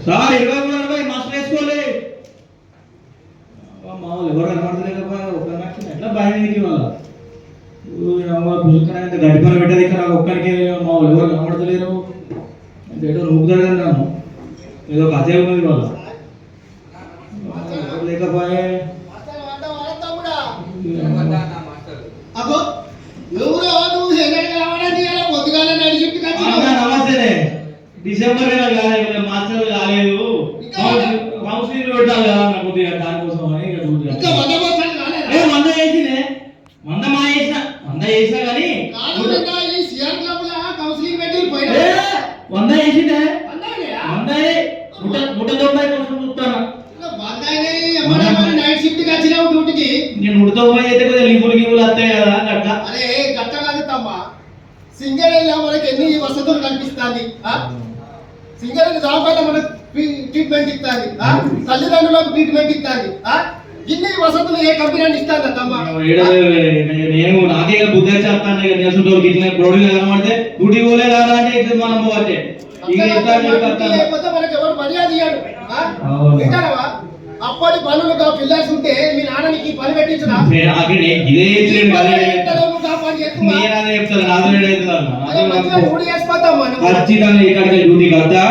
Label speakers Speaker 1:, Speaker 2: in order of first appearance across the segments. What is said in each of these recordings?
Speaker 1: Sir 20 mask వేసుకోలే మామూలు ఎవరు కనబడతలేకపోయా ఒక్కరికి ఎట్లా భయం నీకు వాళ్ళ పుస్తకాన్ని గడ్డి పని పెట్టేది ఇక్కడ నాకు ఒక్కరికి మామూలు ఎవరు కనబడతలేరు ఏదో నూకుతాడు అన్నాను ఏదో కథ ఉన్నది వాళ్ళ లేకపోయే నమస్తే డిసెంబర్ మాస్టర్ కాలేదు కౌన్సిలింగ్ పెట్టాలి కదా కొద్దిగా దానికోసం మంద చేసినే మంద చేసినా కానీ వంద చేసిందే ముట్ట 90 కోసం చూస్తాను
Speaker 2: నైట్ షిఫ్ట్ కి వచ్చినావు డ్యూటీకి
Speaker 1: నేను 190 అయితే కొద్దిగా లింపులు వస్తాయి కదా గట్ట
Speaker 2: అరే గట్ట కాదు తమ్మ సింగర్ మనకి ఎన్ని వసతులు కల్పిస్తుంది సింగర్ జాబ్ మనకు ట్రీట్మెంట్ ఇస్తుంది తల్లిదండ్రులకు ట్రీట్మెంట్ ఇస్తుంది ఇన్ని వసతులు ఏ కంపెనీ ఇస్తాను తమ్మ
Speaker 1: నేను నాకే బుద్ధి చేస్తాను ఇట్లా బ్రోడీలో కనబడితే డ్యూటీ పోలే కదా అంటే మనం పోతే
Speaker 2: లేకపోతే మనకి ఎవరు మర్యాద ఇయ్యాడు అప్పటి పనులు పిల్లర్స్ ఉంటే మీ నాన్నకి పని పెట్టించుదా
Speaker 1: ఖచ్చితంగా ఇక్కడికి డ్యూటీ కదా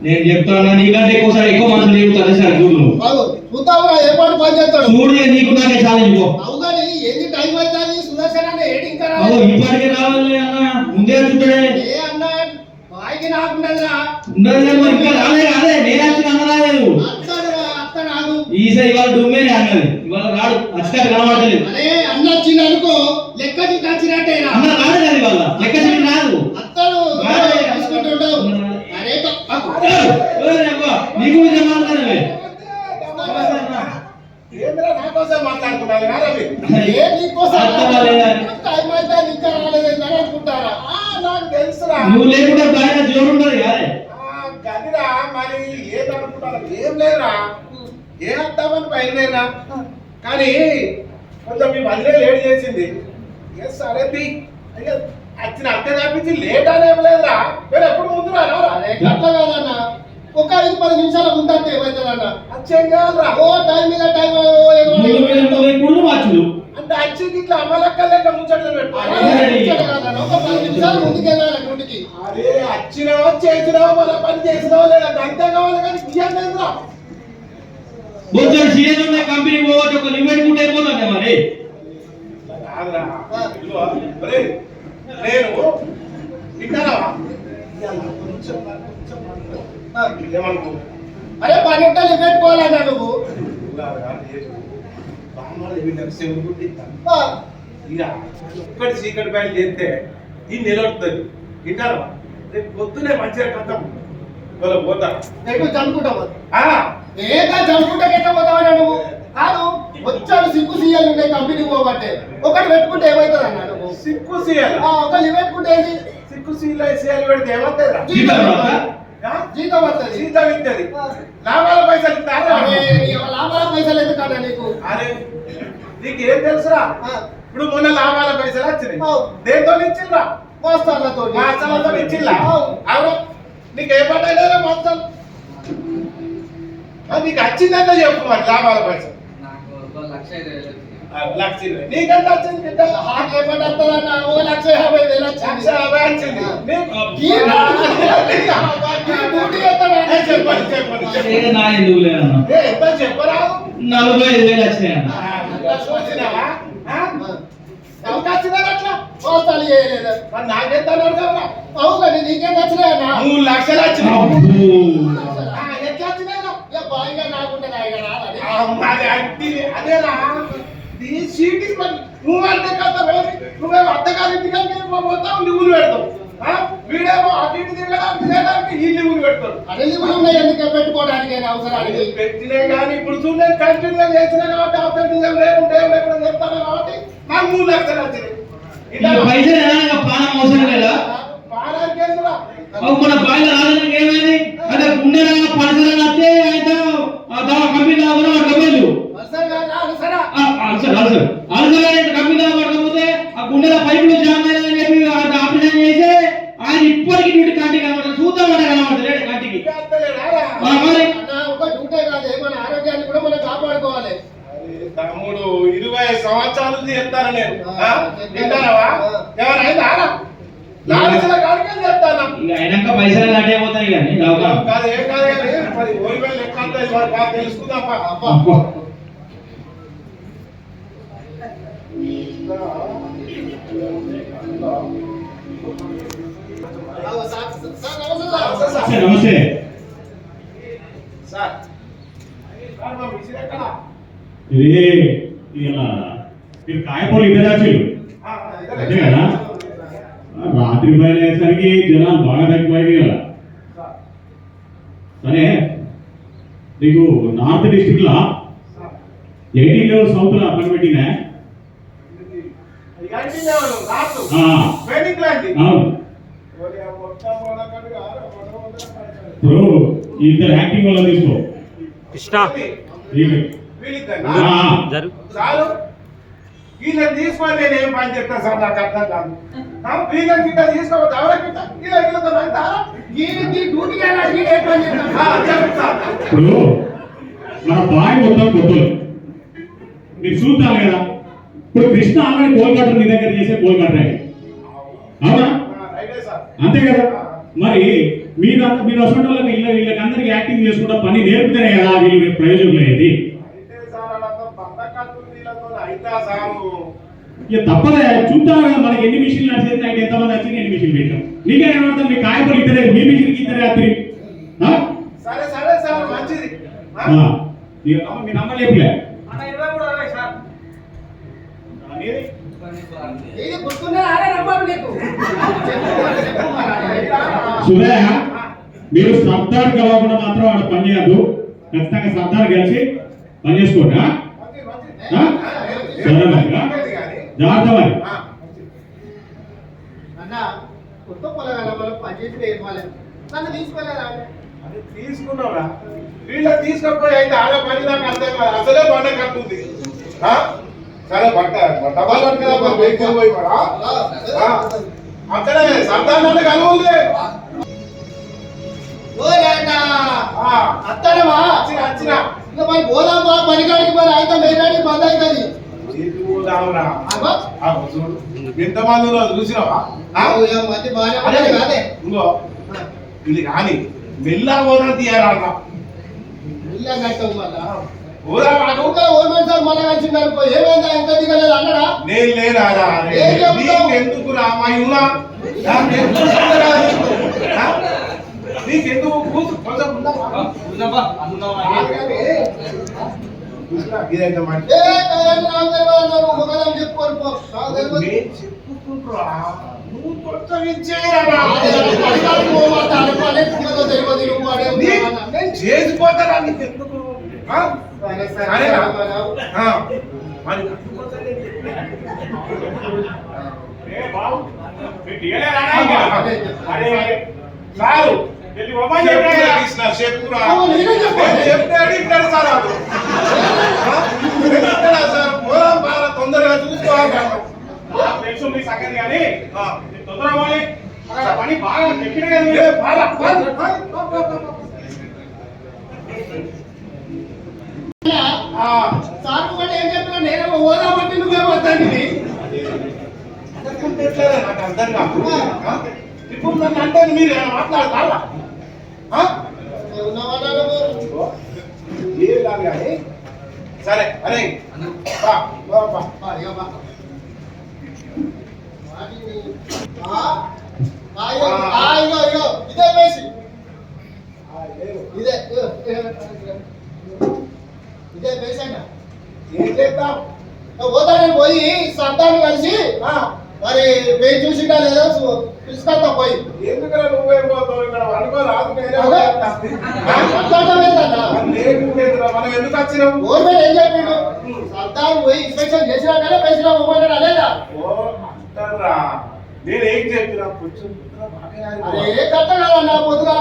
Speaker 1: నేను చెప్తాను నీకంటే ఎక్కువసారి ఎక్కువ మంది చెప్తాను సార్ చూడు
Speaker 2: చూద్దాం ఏర్పాటు పని చేస్తాడు
Speaker 1: చూడు నీకు నాకే ఛాలెంజ్
Speaker 2: అవుగాని ఏంది టైం అవుతుంది సుదర్శన్ అన్న ఏడి ఇంకా
Speaker 1: ఇప్పటికే రావాలి అన్న ముందే చూడే
Speaker 2: ఏ అన్న బాయికి నాకుండదురా
Speaker 1: అదే నేను అన్నరాలేదు ఈసారి ఇవాళ డుమ్మేనే అన్నది ఇవాళ రాడు అచ్చినట్టు కనబడలేదు
Speaker 2: అరే అన్న వచ్చింది అనుకో లెక్క చిట్టు వచ్చినట్టేనా
Speaker 1: అన్న రాడు కదా ఇవాళ లెక్క చిట్టు రాదు
Speaker 2: అత్తను తీసుకుంటుంటావు అరే
Speaker 1: నీకు మాట్లాడమే
Speaker 2: ఏంద్రా నా కోసం మాట్లాడుకుంటారు ఏ నీకోసం టైం అయితే ఇంకా రాలేదని అనుకుంటారా నాకు తెలుసురా
Speaker 1: నువ్వు లేకుండా బాగా జోరు ఉండదు కాదే
Speaker 2: గదిరా మరి ఏదనుకుంటారా ఏం లేదురా ఏ వద్దామని బయలుదేరా కానీ కొంచెం మీ వల్లే లేట్ చేసింది సరే అయ్యా వచ్చిన అత్తే తప్పించి లేట్ అనేం లేదురా మీరు ఎప్పుడు ముందు రారా అట్లా కాదన్నా ఒక 5-10 నిమిషాల ముందంటే ఏమవుతుందన్నా వచ్చేం కాదురా ఓ టైం మీద టైం అంటే వచ్చి ఇట్లా అమలక్కలేక ముచ్చట్లు పెట్టుకోవాలి ఒక 10 నిమిషాలు ముందుకెళ్ళాలి డ్యూటీకి అరే వచ్చినావో చేసినావో మన పని చేసినావో లేదా అంతే కావాలి కానీ తీయలేదురా
Speaker 1: బొచ్చడు సీఎం ఉన్న కంపెనీ పోవచ్చు ఒక లిమిట్ కూడా అయిపోతుంది మరి
Speaker 2: నేను వింటారా అరే 12 పెట్టుకోవాలన్నా నువ్వు ఒక్కటి చీకటి బయలు చేస్తే ఇది నిలబడుతుంది వింటారా రేపు పొద్దునే మంచిగా కథం పోతా చదువుకుంటావు ఏదా చదువుకుంటే ఎట్లా పోతావా నువ్వు కాదు వచ్చాడు సిక్కు సీఎల్ ఉండే కంపెనీకి పోబట్టే ఒకటి పెట్టుకుంటే ఏమవుతుంది అన్నా నువ్వు సిక్కు సీఎల్ ఒకళ్ళు పెట్టుకుంటే ఏంటి సిక్కు సీఎల్ పెడితే ఏమవుతుంది జీతం వస్తుంది జీతం ఇస్తుంది లాభాల పైసలు ఇస్తారా లాభాల పైసలు ఎందుకన్నా నీకు అరే నీకు ఏం తెలుసురా ఇప్పుడు మొన్న లాభాల పైసలు వచ్చినాయి దేంతో ఇచ్చిండ్రా మోస్తాలతో ఇచ్చిండ్రా అవును నీకు ఏ పడ్డా లేదా మొత్తం నీకు వచ్చిందంటే చెప్పు మరి లాభాల పైసలు నీకంటే వచ్చింది చెప్పరా
Speaker 1: 45,000 వచ్చినాయి
Speaker 2: నాకెంత అవును కానీ నీకేం వచ్చినాయి 3 లక్షలు వచ్చినాయి ఎట్లా వచ్చినాయి బాగా నాకుంటే అదేనా నువ్వంటే కథ నువ్వేమో అత్తగారింటికంటే పోతావు లివులు పెడతావు వీడేమో అటు ఇటు తిరగడానికి ఈ లివులు పెడతాడు అదే లివులు ఉన్నాయి ఎందుకు పెట్టుకోవడానికి అవసరానికి పెట్టినే కానీ ఇప్పుడు చూడ కంటిన్యూగా చేసిన కాబట్టి ఆపరేషన్ లేకుంటే ఎక్కడ చెప్తాను కాబట్టి నాకు 3 లక్షలు వచ్చినాయి పానానికి ఎందుకు
Speaker 1: మన బాయిల రాజానికి ఏమైంది అంటే గుండె పరిసరాలు వస్తే అయితే కంపెనీ కంపెనీలు కంపెనీ పడకపోతే ఆ గుండెల పైపులు జామ్ అయ్యాలని చెప్పి ఆపరేషన్ చేసి ఆయన ఇప్పటికీ డ్యూటీ కంటికి కనబడతారు చూద్దామంటే కనబడతారు కంటికి
Speaker 2: తమ్ముడు 20 సంవత్సరాలు చేస్తాను నేను తింటానవా ఎవరైనా లాలసల కాడికి చేస్తాను
Speaker 1: ఇక అయినాక పైసలు కట్టేపోతాయి కానీ
Speaker 2: కాదు ఏం కాదు కానీ మరి 10,000 లెక్క అంతా మరి బాగా తెలుసుకుందాం
Speaker 1: నమస్తే
Speaker 2: సార్ మా మిషన్ ఎక్కడ
Speaker 1: ఇది ఇలా మీరు కాయపూలు ఇద్దరు వచ్చారు అంతే కదా రాత్రి బయలుదేరేసరికి జనాలు బాగా తగ్గిపోయింది కదా సరే నీకు నార్త్ డిస్ట్రిక్ట్ లో 18 లెవెల్ సౌత్ లో పని పెట్టినా అవును ఇప్పుడు ఇద్దరు యాక్టింగ్ వల్ల తీసుకో
Speaker 2: వీళ్ళని తీసుకొని నేను ఏం పని చెప్తాను సార్ నాకు అర్థం కాదు వీళ్ళని గిట్ట తీసుకోవద్దు ఎవరికి
Speaker 1: ఇప్పుడు మన బాయ్ మొత్తం కొత్తలు మీరు చూస్తాను కదా ఇప్పుడు కృష్ణ ఆల్రెడీ గోల్ కట్టర్ నీ దగ్గర చేసే గోల్ కట్టర్ అవునా అంతే కదా మరి మీరు వస్తున్న వాళ్ళకి వీళ్ళకి అందరికి యాక్టింగ్ చేసుకుంటా పని నేర్పుతానే కదా వీళ్ళు ప్రయోజనం లేదు ఇక తప్పదా చూద్దాం కదా మనకి ఎన్ని మిషన్లు నడిచేది నైట్ ఎంతమంది వచ్చింది ఎన్ని మిషన్లు పెట్టాం నీకే ఏమవుతుంది మీ కాయపూలు ఇద్దరే మీ మిషన్కి ఇద్దరే రాత్రి మీ నంబర్ లేపులే సుధయ మీరు సర్దార్ కలవకుండా మాత్రం వాడు పని చేయద్దు ఖచ్చితంగా సర్దార్ కలిసి పని చేసుకోండి సరే మరి జాగ్రత్త మరి
Speaker 2: తీసుకున్నావురా వీళ్ళ తీసుకపోయి అయితే ఆడ పని నాకు అర్థం కాదు అసలే బండ కట్టుంది సరే డబ్బాలు పోయి అక్కడే సర్దార్ కలవలే
Speaker 3: అత్తనమా
Speaker 2: వచ్చినా
Speaker 3: మరి పోదామా పనికాడికి మరి అయితే మేడానికి బంద్ అవుతుంది
Speaker 2: ఎంతమంది చూసినావా ఇంకో ఇది కానీ మెల్లా పోదా తీయాలన్నా నేను లేదా ఎందుకు రామాయున్నా నీకెందుకు కొంచెం చేసిపోతారా నీకెందుకు సారు చెప్తాడు సార్ పోదాం బాగా తొందరగా చూసుకోవాలి
Speaker 1: కానీ తొందరగా పని బాగా
Speaker 3: సార్ కూడా ఏం చెప్పినా నేనేమో పోదామంటే నువ్వేమో వద్దండి
Speaker 2: నాకు అర్థం కాదు ఇప్పుడు నన్ను అంటే మీరు మాట్లాడతారా ఏం కాదు కానీ సరే అరే
Speaker 3: ఇదే పేసి ఇదే పేసి అంట
Speaker 2: ఏం చేద్దాం
Speaker 3: పోతా నేను పోయి సర్దాన్ని కలిసి మరి పేరు చూసినా లేదా పిలుచుకుంటా పోయి
Speaker 2: ఎందుకంటే నువ్వేం పోతావు ఇక్కడ అనుకోరాదు మనం ఎందుకు వచ్చినాం
Speaker 3: గవర్నమెంట్ ఏం చెప్పిండు సర్దారు పోయి ఇన్స్పెక్షన్ చేసినా కానీ పేసినా పోమన్నాడు లేదా
Speaker 2: నేను ఏం చెప్పినా
Speaker 3: ఏ కట్ట కాదన్నా పొద్దుగాల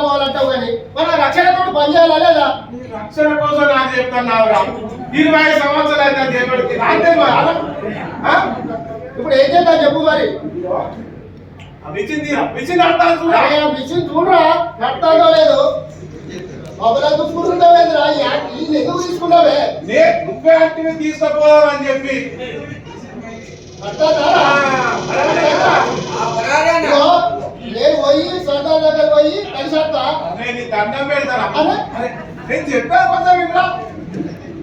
Speaker 3: పోవాలంటావు కానీ మన రక్షణతో పని చేయాలా లేదా
Speaker 2: రక్షణ కోసం నాకు చెప్తాను 20 సంవత్సరాలు అయితే దేవుడికి
Speaker 3: ఇప్పుడు ఏం చేద్దాం చెప్పు మరి
Speaker 2: మిషన్ మిషన్
Speaker 3: మిషన్ చూడరా నడతాదో లేదు బాబులా చూసుకుంటుంటావేంద్రా ఈ ఎందుకు తీసుకున్నావే
Speaker 2: నువ్వే యాక్టివ్ తీసుకుపోదామని చెప్పి
Speaker 3: నేను పోయి సర్దార్ దగ్గర పోయి కలిసత్తా
Speaker 2: నేను దండం పెడతాను నేను చెప్పా కొంచెం ఇంకా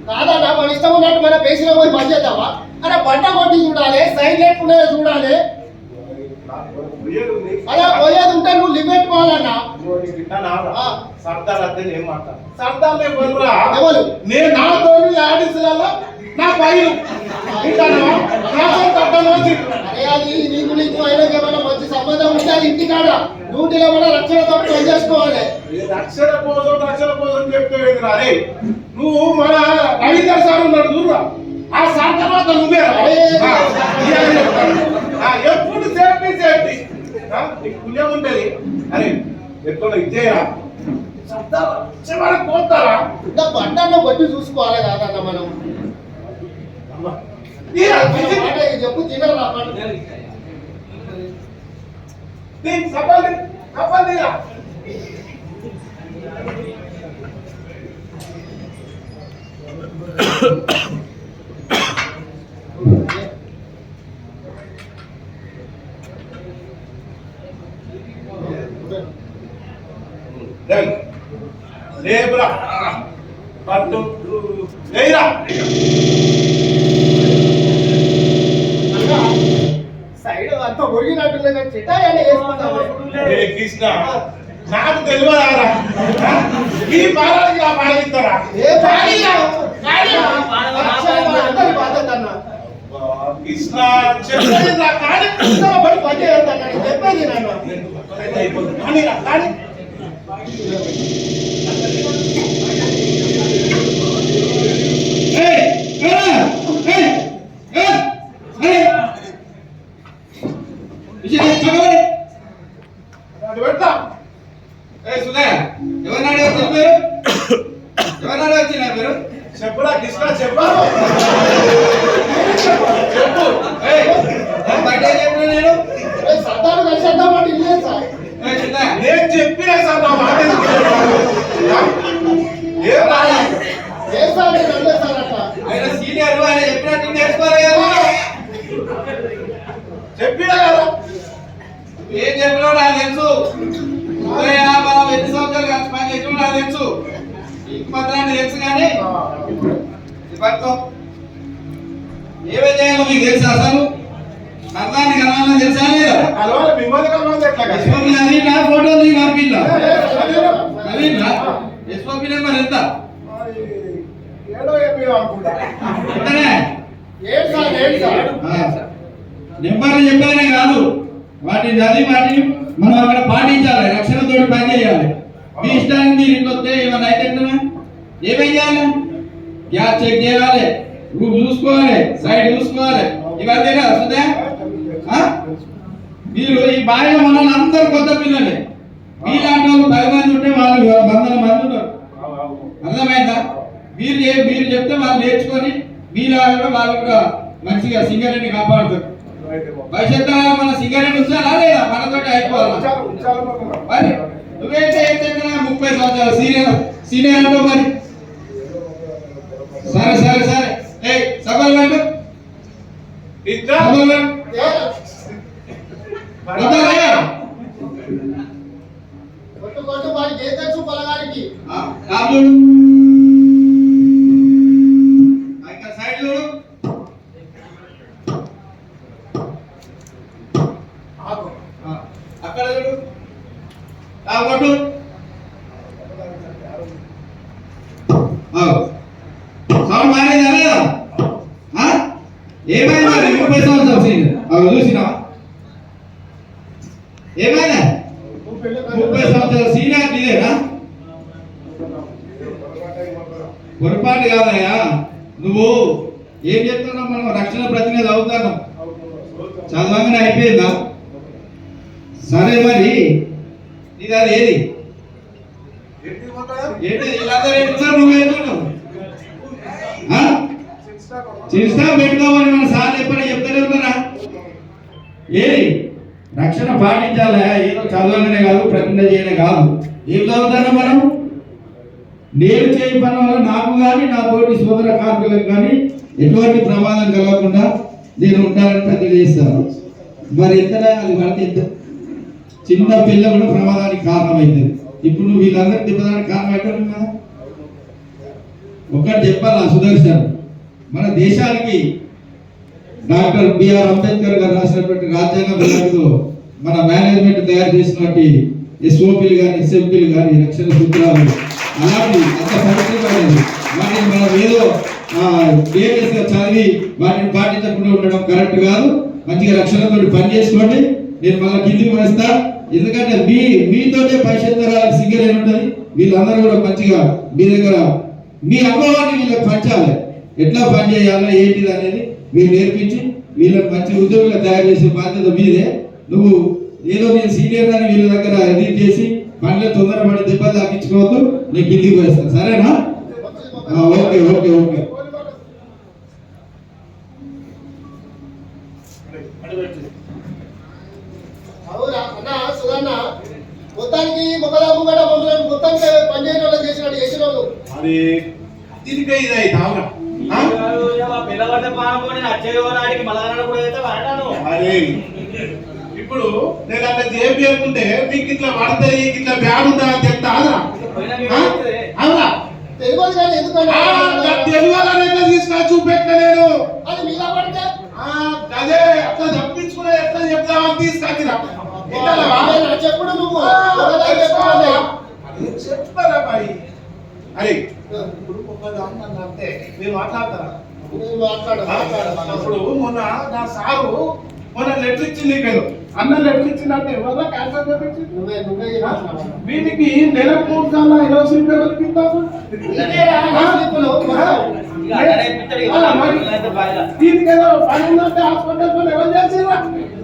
Speaker 3: కాదన్నా మన ఇష్టం ఉన్నట్టు మన పేసిన పోయి పని చేద్దామా అలా పంట కొట్టి చూడాలి సైన్ లేకుండా చూడాలి అలా పోయేది ఉంటే నువ్వు లిమిట్ పోవాలన్నా
Speaker 2: సర్దార్ అదే ఏం మాట్లాడు సర్దార్
Speaker 3: ఎవరు
Speaker 2: నేను నా తోడు లాడీస్లలో నా పైరు
Speaker 3: అరే అది నీకు నీకు ఆయనకి ఏమైనా మంచి సంబంధం ఉంటే అది ఇంటికాడ డ్యూటీలో ఏమైనా రక్షణతో పని చేసుకోవాలి
Speaker 2: రక్షణ కోసం చెప్తే అరే నువ్వు మన రవీందర్ సార్ ఉన్నాడు చూడరా ఆ సార్ తర్వాత నువ్వే ఎప్పుడు సేఫ్టీ నీకు పుణ్యం ఉంటది అరే ఎక్కడ ఇచ్చేయరా పోతారా
Speaker 3: ఇంకా పంటను బట్టి చూసుకోవాలి కాదన్న మనం చెప్పు తినరా
Speaker 2: లేబురా పట్టు లేరా
Speaker 3: సైడ్ అంత ఒరిగినట్టుంది కానీ చిట్టాయని వేసుకుంటాము
Speaker 2: కృష్ణ నాకు తెలియదారా ఈ పాలకి ఆ పాలిస్తారా
Speaker 3: ఏ బాధ్యత అన్న
Speaker 2: కృష్ణ చెప్పేది కానీ
Speaker 3: పని చేస్తాను చెప్పేది నన్ను
Speaker 2: కానీ పెడతా చెప్పురా కృష్ణ చెప్పు
Speaker 3: సర్దారు కలిసేద్దామంటే ఇల్లే సార్
Speaker 2: నేను చెప్పినా సార్ నా మాట
Speaker 3: ఏ సార్ నేను అనలేదు సార్ అట్లా
Speaker 1: ఆయన సీనియర్ ఆయన చెప్పినట్టు నేర్చుకోవాలి కదా
Speaker 2: చెప్పినా కదా
Speaker 1: ఏం చెప్పినా నాకు తెలుసు మనం ఎన్ని సంవత్సరాలు కలిసి పని చేసినా నాకు తెలుసు ఈ పత్రాన్ని తెలుసు కానీ ఏమే చేయాలో మీకు తెలుసు అసలు అర్థాన్ని కలవాలని తెలుసా లేదా
Speaker 2: కలవాలి మిమ్మల్ని కలవాలి ఎట్లా
Speaker 1: ఫోటో నీకు పంపిల్లా నవీనా ఎస్ఓపి నెంబర్ ఎంత నెంబర్లు చెప్పానే కాదు వాటిని చదివి వాటిని మనం అక్కడ పాటించాలి రక్షణతో పని చేయాలి మీ ఇష్టానికి మీరు ఇంట్లో వస్తే ఏమన్నా అయితే ఏమేం చేయాలి గ్యాస్ చెక్ చేయాలి రూమ్ చూసుకోవాలి సైడ్ చూసుకోవాలి ఇవన్నీ వస్తుందా మీరు ఈ బావిలో మనల్ని అందరూ కొత్త పిల్లలే మీలాంటి వాళ్ళు 10 మంది ఉంటే వాళ్ళు 100 మంది ఉన్నారు అర్థమైందా మీరు చెప్తే వాళ్ళు నేర్చుకొని మీలాగా వాళ్ళు కూడా మంచిగా సింగరేణి కాపాడుతారు భవిష్యత్తు మన సింగరేణి ఉంచాలా లేదా మనతోటి అయిపోవాలా మరి నువ్వేంటే ఏంటంటే 30 సంవత్సరాలు సీనియర్ అంటావు మరి సరే సరే సరే ఏ సభలు వెళ్ళు సభలు వెళ్ళు
Speaker 3: కొట్టు వాడికి ఏ తెలుసు పొలగానికి
Speaker 1: సైడ్ చూడు అక్కడ చూడు కొట్టు సౌండ్ మారేదా లేదా ఏమైంది మరి 30 సంవత్సరాలు సీనియర్ చూసినా ఏమైనా 30 సంవత్సరాల సీనియర్ నీదేనా పొరపాటు కాదయ్యా నువ్వు ఏం చెప్తున్నావు మనం రక్షణ ప్రతినిధి అవుతాను చదవగానే అయిపోయిందా సరే మరి నీది అది ఏది ఏంటి వీళ్ళందరూ ఏంటున్నారు నువ్వు ఏంటున్నావు చిరుస్తా పెట్టుకోమని మన సార్ ఎప్పుడైనా చెప్తానే ఉన్నారా ఏది రక్షణ పాటించాలి ఏదో చదవగానే కాదు ప్రతిజ్ఞ చేయడం కాదు ఏం చదువుతాను మనం నేను చేయి పని వల్ల నాకు కానీ నా తోటి సోదర కార్మికులకు కానీ ఎటువంటి ప్రమాదం కలగకుండా నేను ఉంటానని ప్రతిజ్ఞ చేస్తాను. మరి ఎంత అది పడితే ఎంత చిన్న పిల్ల కూడా ప్రమాదానికి కారణమైంది. ఇప్పుడు నువ్వు వీళ్ళందరికీ దెబ్బతానికి కారణం కదా. ఒక్కటి చెప్పాలా సుదర్శన్, మన దేశానికి డాక్టర్ బిఆర్ అంబేద్కర్ గారు రాసినటువంటి రాజ్యాంగంలో మన మేనేజ్మెంట్ తయారు చేసినటువంటి ఎస్ఓపీలు కానీ ఎస్ఎంపీలు కానీ రక్షణ సూత్రాలు అలాంటి అంత పవిత్రమైనది. వాటిని మనం ఏదో కేర్లెస్గా చదివి వాటిని పాటించకుండా ఉండడం కరెక్ట్ కాదు. మంచిగా రక్షణతో పని చేసుకోండి. నేను మళ్ళీ కిందికి వేస్తా. ఎందుకంటే మీతోటే భవిష్యత్తరాలకు సింగర్ ఏమి ఉంటుంది. వీళ్ళందరూ కూడా మంచిగా మీ దగ్గర మీ అనుభవాన్ని వీళ్ళకి పంచాలి. ఎట్లా పని చేయాలో ఏంటిది అనేది మీరు నేర్పించి వీళ్ళని మంచి ఉద్యోగులుగా తయారు చేసే బాధ్యత మీదే. నువ్వు ఏదో నేను సీనియర్ అని వీళ్ళ దగ్గర ఎడిట్ చేసి పనిలో తొందరపడి దెబ్బ తాకించుకోవద్దు. నేను కిందికి వేస్తాను, సరేనా? Okay okay okay.
Speaker 3: అవునా అన్న సుధన్న, మొత్తానికి మొక్కలాపు కూడా మమ్మల్ని మొత్తానికి పనిచేయని వాళ్ళు చేసినట్టు చేసిన వాళ్ళు
Speaker 2: అది దీనికే ఇది అయితే అవునా?
Speaker 4: పిల్లవాడి పానుకొని అచ్చయ్యకి మలగడ కూడా అయితే వాడాను.
Speaker 2: అరే ఇప్పుడు నేను అట్లా చేపి అనుకుంటే మీకు ఇట్లా పడతాయి ఇట్లా బ్యాడ్ ఉందా అని చెప్తా అవునా?
Speaker 3: తెలియదు కానీ ఎందుకంటే
Speaker 2: తెలుగులోనే తీసుకొని చూపెట్టా నేను.
Speaker 3: అది మీలా పడితే
Speaker 2: అదే అట్లా తప్పించుకునే ఎట్లా చెప్తామని తీసుకొచ్చినా
Speaker 3: చెప్పుడు నువ్వు
Speaker 2: చెప్తారా మరి. అరే ఇప్పుడు అంటే మీరు మాట్లాడతారా? ఇప్పుడు మొన్న నా సారు మొన్న లెటర్ ఇచ్చింది కదా అన్న. లెటర్ ఇచ్చిందంటే ఎవరో క్యాన్సర్ చేపించింది. వీటికి నెలకు 3 సార్లు ఎన్ఓసి దొరికిందాము. దీనికి ఏదో పని ఉందంటే హాస్పిటల్ ఎవరు చేసిరా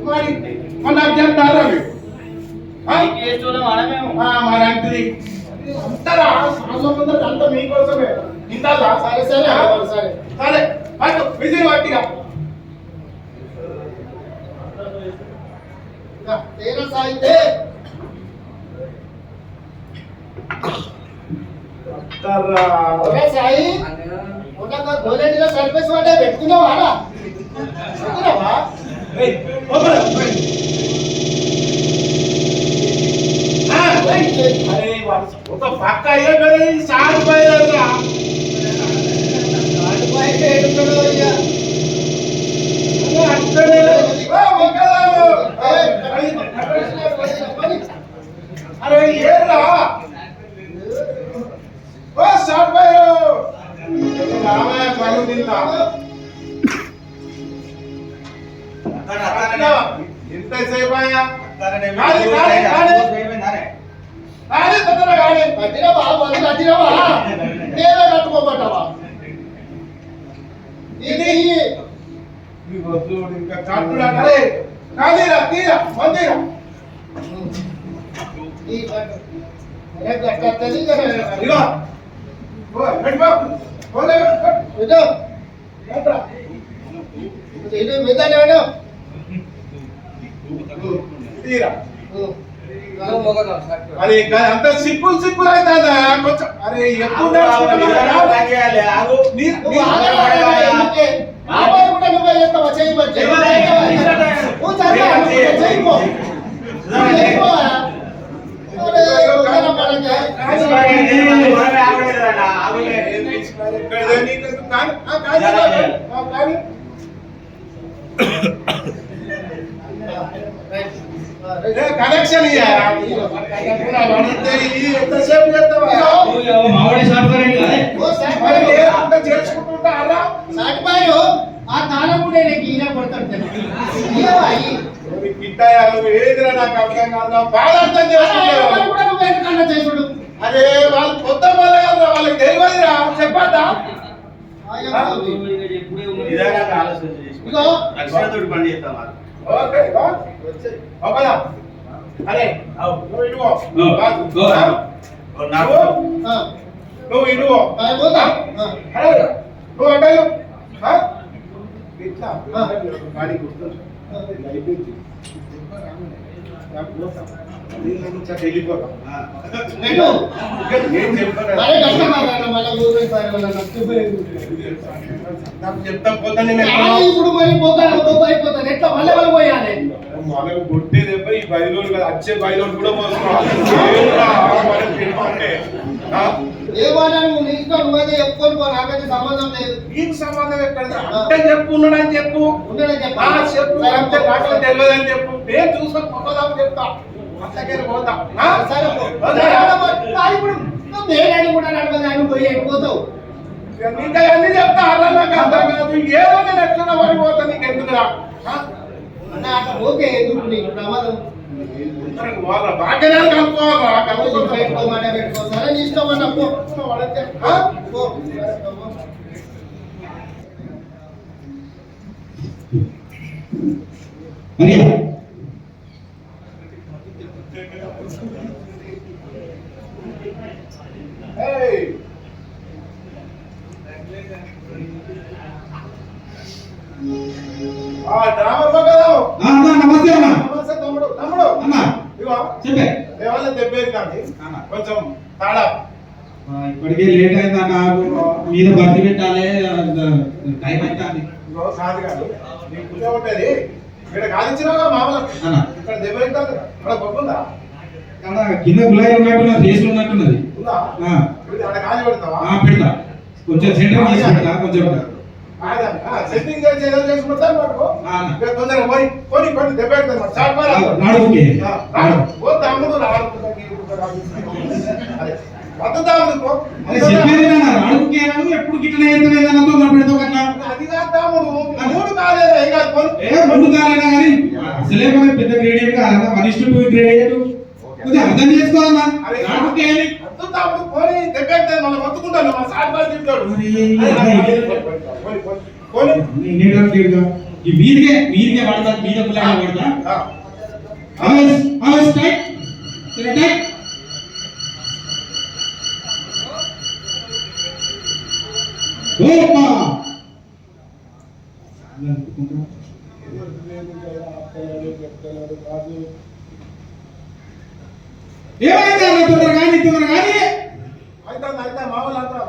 Speaker 2: మరి మన చెప్తారా మరి అంటే అంటారా అంత మీకోసమే ఇందా.
Speaker 3: సరే సరే సరే
Speaker 2: సరే పట్టు విజయ్ పట్టిగా
Speaker 3: తేన సాయితే సాయి గోలెంటిలో సర్ఫేస్ వాడే పెట్టుకున్నావా? పెట్టుకున్నావా?
Speaker 2: అరే ఒక పక్క అయ్యే కదా సాగు పోయారా? అరే ఏరా ఓ సాగు పోయారు పని తింటా ఎంతసేపు అయ్యా?
Speaker 3: కట్టుకోమంటావా?
Speaker 2: ఇంకా కట్టుడా? అరే కాదీరా తీరా మందిరా ఇగో తీరా. అరే అంత సిప్పులు సిప్పులు అవుతుందా కొంచెం? అరే ఎప్పుడు కనెక్షన్ ఎంతసేపు చేస్తావా? చేసుకుంటుంటారా?
Speaker 3: సాటిపాయలు ఆ తాళం కూడా ఈయన కొడతాడు.
Speaker 2: ఏదిరా నాకు అర్థం కాదు. బాగా అర్థం చేసుకుంటా
Speaker 3: చేసుడు.
Speaker 2: అదే వాళ్ళు కొత్త వాళ్ళకి తెలియదురా చెప్పద్దా? ఓకే ఓకేనా? అరే నువ్వు ఇడువో నువ్వు ఇడువో. అరే నువ్వు అడ్డాలు ఇట్లా గాడి గుర్తు వెళ్ళిపోతాం
Speaker 3: నేను
Speaker 2: ఏం చెప్పాను
Speaker 3: అరే కష్టం కాదు మళ్ళీ ఊరు సార్ వాళ్ళ నచ్చిపోయేది
Speaker 2: నాకు చెప్తా పోతాను
Speaker 3: ఇప్పుడు మరి పోతాను అయిపోతాను ఎట్లా మళ్ళీ వాళ్ళు పోయాలి
Speaker 2: మనకు కొట్టే దెబ్బ ఈ 10 రోజులు కదా వచ్చే 10 రోజులు కూడా పోసుకోవాలి
Speaker 3: ఏమన్నా నువ్వు నీ ఇష్టం నువ్వైతే చెప్పుకొని పో నాకైతే సంబంధం లేదు
Speaker 2: నీకు సంబంధం ఎక్కడ అంటే చెప్పు ఉన్నాడని చెప్పు
Speaker 3: ఉండేదని చెప్పు.
Speaker 2: చెప్పు అంతే నాకు తెలియదు అని చెప్పు నేను చూసుకొని పొక్కదాము చెప్తా అట్లకే పోతా
Speaker 3: సరే పో. ఇప్పుడు నేను కూడా నడవదు ఆయన పోయి పోతావు
Speaker 2: ఇంకా అన్ని చెప్తా అలా నాకు అర్థం కాదు ఏదో నేను ఎట్లా పడిపోతా నీకు ఎందుకురా
Speaker 3: అన్న అట్లా ఓకే ఎందుకు నీకు ప్రమాదం
Speaker 2: వాళ్ళ భాగ్యాలు కలుపుకోవాలా
Speaker 3: పెట్టుకోమాట పెట్టుకో సరే నీ ఇష్టం అన్న పో పో.
Speaker 1: అరే
Speaker 2: డ్రామర్ కదా
Speaker 1: నమస్తే అన్న
Speaker 2: నమస్తే తమ్ముడు తమ్ముడు
Speaker 1: అన్న
Speaker 2: ఇగో
Speaker 1: చెప్పే
Speaker 2: దేవాళ్ళ దెబ్బేది కానీ కొంచెం తాడా
Speaker 1: ఇప్పటికే లేట్ అయిందన్న మీద బర్తి పెట్టాలి టైం అవుతుంది
Speaker 2: ఇగో కాదు కాదు నీకు పుణ్యం ఉంటుంది ఇక్కడ కాదిచ్చినావుగా మామూలు
Speaker 1: అన్న
Speaker 2: ఇక్కడ దెబ్బ అవుతుంది ఇక్కడ గొప్పందా
Speaker 1: అన్న కింద గులాయి ఉన్నట్టున్నది టేస్ట్ ఉన్నట్టున్నది
Speaker 2: ఉందా
Speaker 1: ఆ,
Speaker 2: ఇప్పుడు అక్కడ కాలి పెడతావా
Speaker 1: పెడతా కొంచెం సెంటర్ చేసి పెడతా కొంచెం
Speaker 2: సెట్టింగ్ చేసి ఏదో చేసుకుంటారు పట్టుకో
Speaker 1: అన్న
Speaker 2: తొందరగా పోయి కొని కొని దెబ్బ అవుతుంది మరి చాలు మరి
Speaker 1: నాడుకే
Speaker 2: పోతే అమ్ముదు పో
Speaker 1: చెప్పేది నాడుకే ఎప్పుడు గిట్ల అవుతుంది తొందర పెడతావు అట్లా
Speaker 2: అది కాదు తమ్ముడు మూడు కాలేదు ఏం కాదు కొను
Speaker 1: ముందు కాలైనా కానీ అసలే మనకి పెద్ద గ్రేడియట్ కాదన్న 1:2 గ్రేడియట్ కొద్దిగా అర్థం చేసుకోవాలన్నా నాడుకే అని
Speaker 2: అర్థం తమ్ముడు కొని దెబ్బ అవుతుంది మనం మొత్తుకుంటాను మన సార్ బాగా చెప్తాడు
Speaker 1: ఈ మీదికే పడతా మీద పుల్లాగా పడతా అవస్ టైట్ టైట్ ఓపా ఏమైంది అన్న తొందర కానీ
Speaker 2: అయితే మామూలు అంతా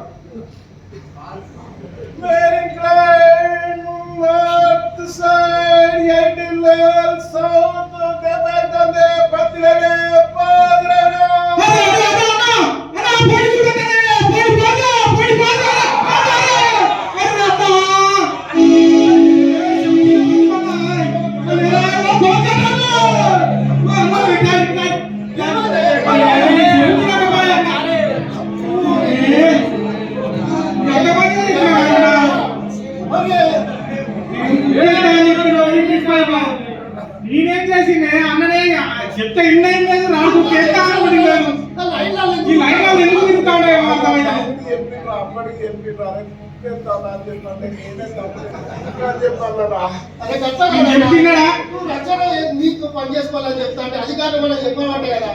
Speaker 2: Very inclined north side, yet little south of the bed of the Patlere Padrena.
Speaker 1: నేనేం చేసింది అన్ననే చెప్తే ఇన్నేం లేదు రాదు చేస్తా అనుకోండి లేదు ఈ లైన్ వాళ్ళు ఎందుకు తిరుగుతా ఉండే
Speaker 2: అప్పటికి ఎంపీ
Speaker 1: చెప్తున్నాడా
Speaker 3: నీకు పని చేసుకోవాలని చెప్తా అంటే అధికారులు మనం చెప్పమంటే కదా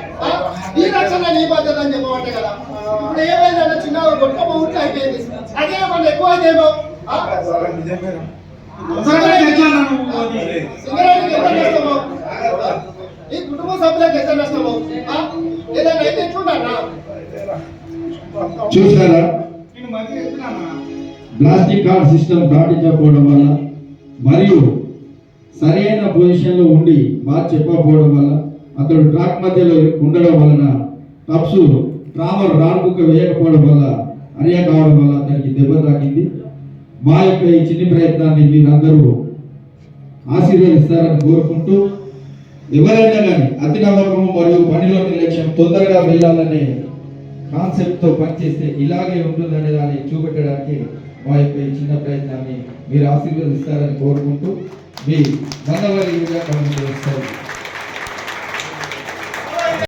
Speaker 3: నీ రక్షణ నీ బాధ్యత అని చెప్పమంటే కదా ఇప్పుడు ఏమైందంటే చిన్న గొప్ప ఊట్లో అయిపోయింది అదే మనం ఎక్కువ ఏమో సింగరానికి ఎంత నష్టమో ఈ కుటుంబ సభ్యులకు ఎంత నష్టమో ఏదైనా అయితే ఎట్లుంటారా
Speaker 1: చూసారా ప్లాస్టిక్ కార్డ్ సిస్టమ్ పాటించకపోవడం వల్ల మరియు సరైన పొజిషన్ లో ఉండి బాగా చెప్పకపోవడం వల్ల అతడు ట్రాక్ మధ్యలో ఉండడం వలన టప్స్ ట్రామర్ రాన్బుక్ వేయకపోవడం వల్ల అరియా కావడం వల్ల అతనికి దెబ్బ తాకింది. మా యొక్క ఈ చిన్ని ప్రయత్నాన్ని మీరందరూ ఆశీర్వదిస్తారని కోరుకుంటూ ఎవరైనా కానీ అతి నమ్మకము మరియు పనిలో నిర్లక్ష్యం తొందరగా వెళ్ళాలనే కాన్సెప్ట్తో పనిచేస్తే ఇలాగే ఉంటుందనే దాన్ని చూపెట్టడానికి మా యొక్క ఈ చిన్న ప్రయత్నాన్ని మీరు ఆశీర్వదిస్తారని కోరుకుంటూ మీ మనవరి కమిటీ